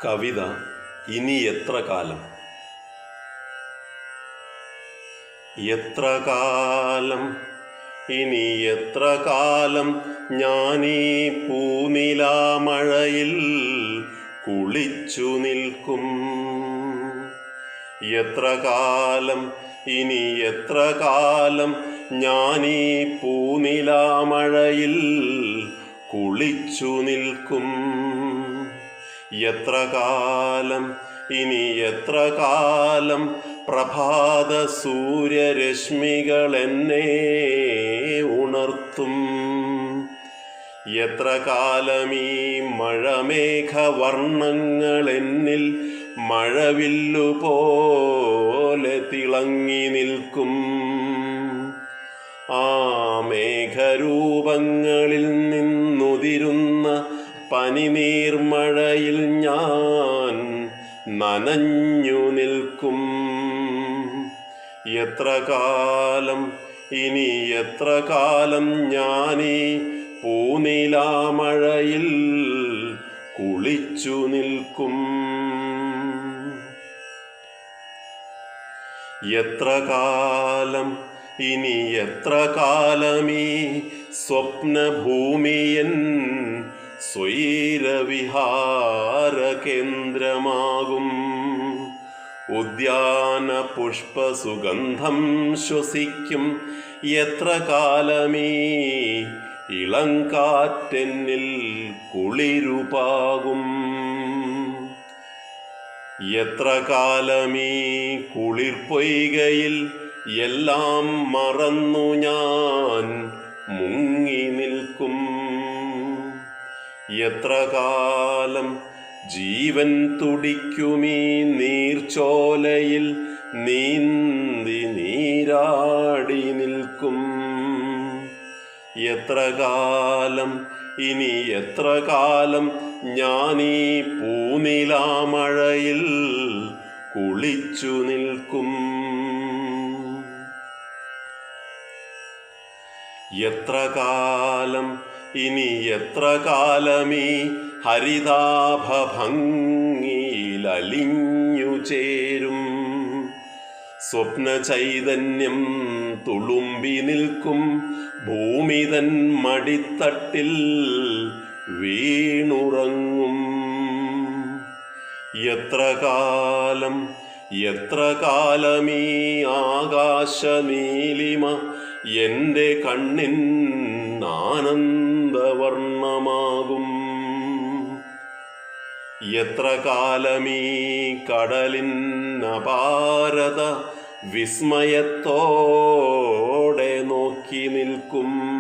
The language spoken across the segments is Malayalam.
കവിത ഇനി എത്ര കാലം. എത്ര കാലം, ഇനി എത്ര കാലം ഞാനീ പൂനിലാമഴയിൽ കുളിച്ചു നിൽക്കും. എത്ര കാലം, ഇനി എത്ര കാലം ഞാനീ പൂനിലാമഴയിൽ കുളിച്ചു നിൽക്കും. എത്ര കാലം, ഇനി എത്ര കാലം പ്രഭാത സൂര്യരശ്മികൾ എന്നെ ഉണർത്തും. എത്ര കാലം ഈ മഴമേഘവർണ്ണങ്ങൾ എന്നിൽ മഴവില്ലുപോലെ തിളങ്ങി നിൽക്കും. ആ മേഘരൂപങ്ങളിൽ നിന്നുതിരുന്ന പനിനീർമഴയിൽ ഞാൻ നനഞ്ഞു നിൽക്കും. എത്ര കാലം, ഇനി എത്ര കാലം ഞാനീ പൂനിലാമഴയിൽ കുളിച്ചു നിൽക്കും. എത്ര കാലം, ഇനി എത്ര കാലമീ സ്വപ്നഭൂമിയൻ സ്വൈരവിഹാര കേന്ദ്രമാകും. ഉദ്യാന പുഷ്പസുഗന്ധം ശ്വസിക്കും. എത്ര കാലമീ ഇളങ്കാറ്റെന്നിൽ കുളിരുപാകും. എത്ര കാലമീ കുളിർപ്പൊയ്കയിൽ എല്ലാം മറന്നു ഞാൻ മുങ്ങി നിൽക്കും. എത്ര കാലം, ജീവൻ തുടിക്കുമീ നീർച്ചോലയിൽ നീന്തി നീരാടി നിൽക്കും. എത്ര കാലം, ഇനി എത്ര കാലം ഞാനീ പൂനിലാമഴയിൽ കുളിച്ചു നിൽക്കും. എത്ര കാലം, ഇനി എത്ര കാലമീ ഹരിതാഭംഗിയിൽ അലിഞ്ഞു ചേരും. സ്വപ്ന ചൈതന്യം തുളുമ്പി നിൽക്കും ഭൂമിതൻ മടിത്തട്ടിൽ വീണുറങ്ങും. എത്ര കാലം, എത്ര കാലമീ ആകാശനീലിമ എൻ്റെ കണ്ണിൻ ആനന്ദവർണ്ണമാകും. എത്ര കാലമീ കടലിൻ അപാരത വിസ്മയത്തോടെ നോക്കി നിൽക്കും.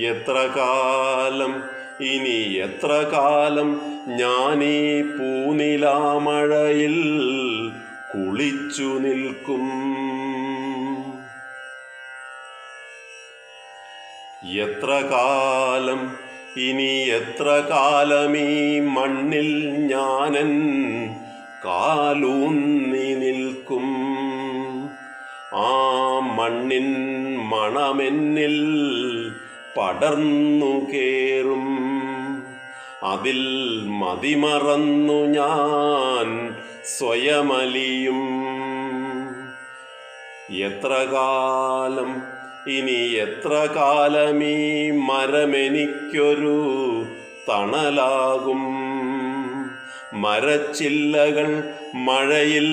എത്ര കാലം, ഇനി എത്ര കാലം ഞാനീ പൂനിലാമഴയിൽ കുളിച്ചു നിൽക്കും. എത്ര കാലം, ഇനി എത്ര കാലമീ മണ്ണിൽ ഞാനൻ കാലൂന്നി നിൽക്കും. ആ മണ്ണിൻ മണമെന്നിൽ പടർന്നു കേറും. അതിൽ മതിമറന്നു ഞാൻ സ്വയമലിയും. എത്ര കാലം, ഇനി എത്ര കാലമീ മരമെനിക്കൊരു തണലാകും. മരച്ചില്ലകൾ മഴയിൽ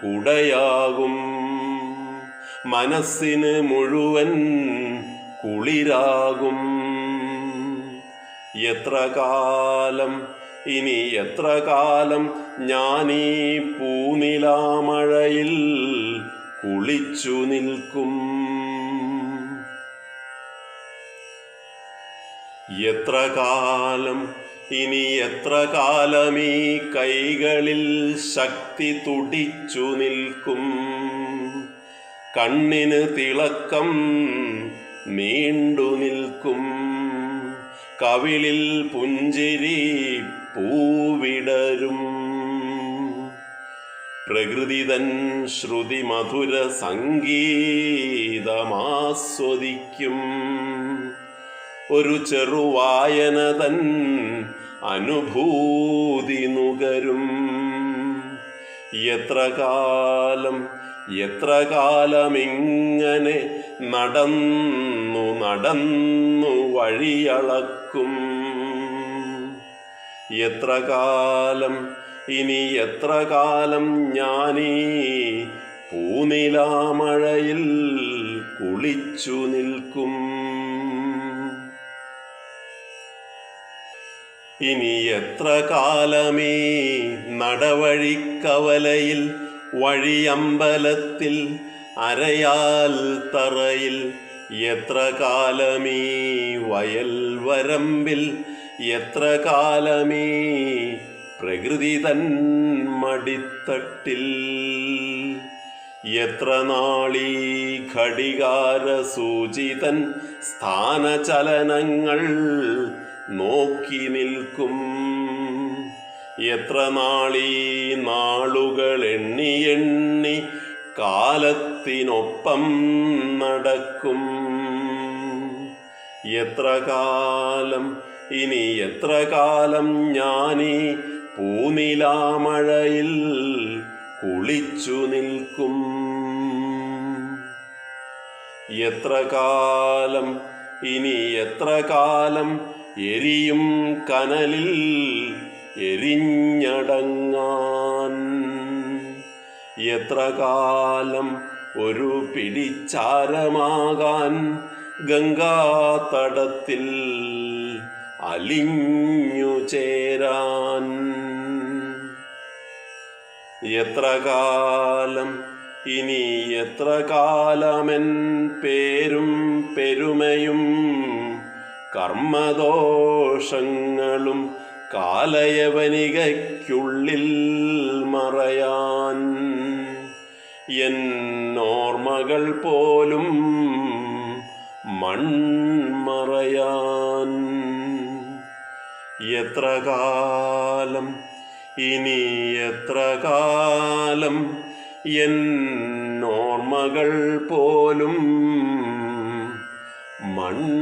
കുടയാകും. മനസ്സിന് മുഴുവൻ കുളിരാകും. എത്ര കാലം, ഇനി എത്ര കാലം ഞാനീ പൂനിലാമഴയിൽ കുളിച്ചു നിൽക്കും. എത്ര കാലം, ഇനി എത്ര കാലമീ കൈകളിൽ ശക്തി തുടിച്ചു നിൽക്കും. കണ്ണിന് തിളക്കം നീണ്ടു നിൽക്കും. കവിളിൽ പുഞ്ചിരി പൂവിടരും. പ്രകൃതിതൻ ശ്രുതി മധുര സംഗീതമാസ്വദിക്കും. ഒരു ചെറുവായന തൻ അനുഭൂതി നുകരും. എത്ര കാലമിങ്ങനെ നടന്നു വഴിയളക്കും. എത്ര കാലം ഞാനീ പൂനിലാമഴയിൽ കുളിച്ചു നിൽക്കും. ഇനി എത്ര കാലമീ നടവഴിക്കവലയിൽ, വഴിയമ്പലത്തിൽ, അരയാൽ തറയിൽ, എത്ര കാലമീ വയൽ വരമ്പിൽ, എത്ര കാലമീ പ്രകൃതി തൻ മടിത്തട്ടിൽ, എത്ര നാളീ ഘടികാര സൂചിതൻ സ്ഥാനചലനങ്ങൾ നോക്കി നിൽക്കും. എത്ര നാളീ നാളുകൾ എണ്ണി കാലത്തിനൊപ്പം നടക്കും. ഇനി എത്ര കാലം ഞാനീ പൂനിലാമഴയിൽ കുളിച്ചു നിൽക്കും. ഇനി എത്ര കാലം എരിയും കനലിൽ എരിഞ്ഞടങ്ങാൻ. എത്ര കാലം ഒരു പിടിച്ചാരമാകാൻ ഗംഗാതടത്തിൽ അലിഞ്ഞു ചേരാൻ. ഇനി എത്ര കാലമെൻ പേരും പെരുമയും കർമ്മദോഷങ്ങളും കാലയവനികയ്ക്കുള്ളിൽ മറയാൻ. എന്നോർമ്മകൾ പോലും മൺമറയാൻ. ഇനി എത്ര കാലം എന്നോർമ്മകൾ പോലും മൺമറയാൻ.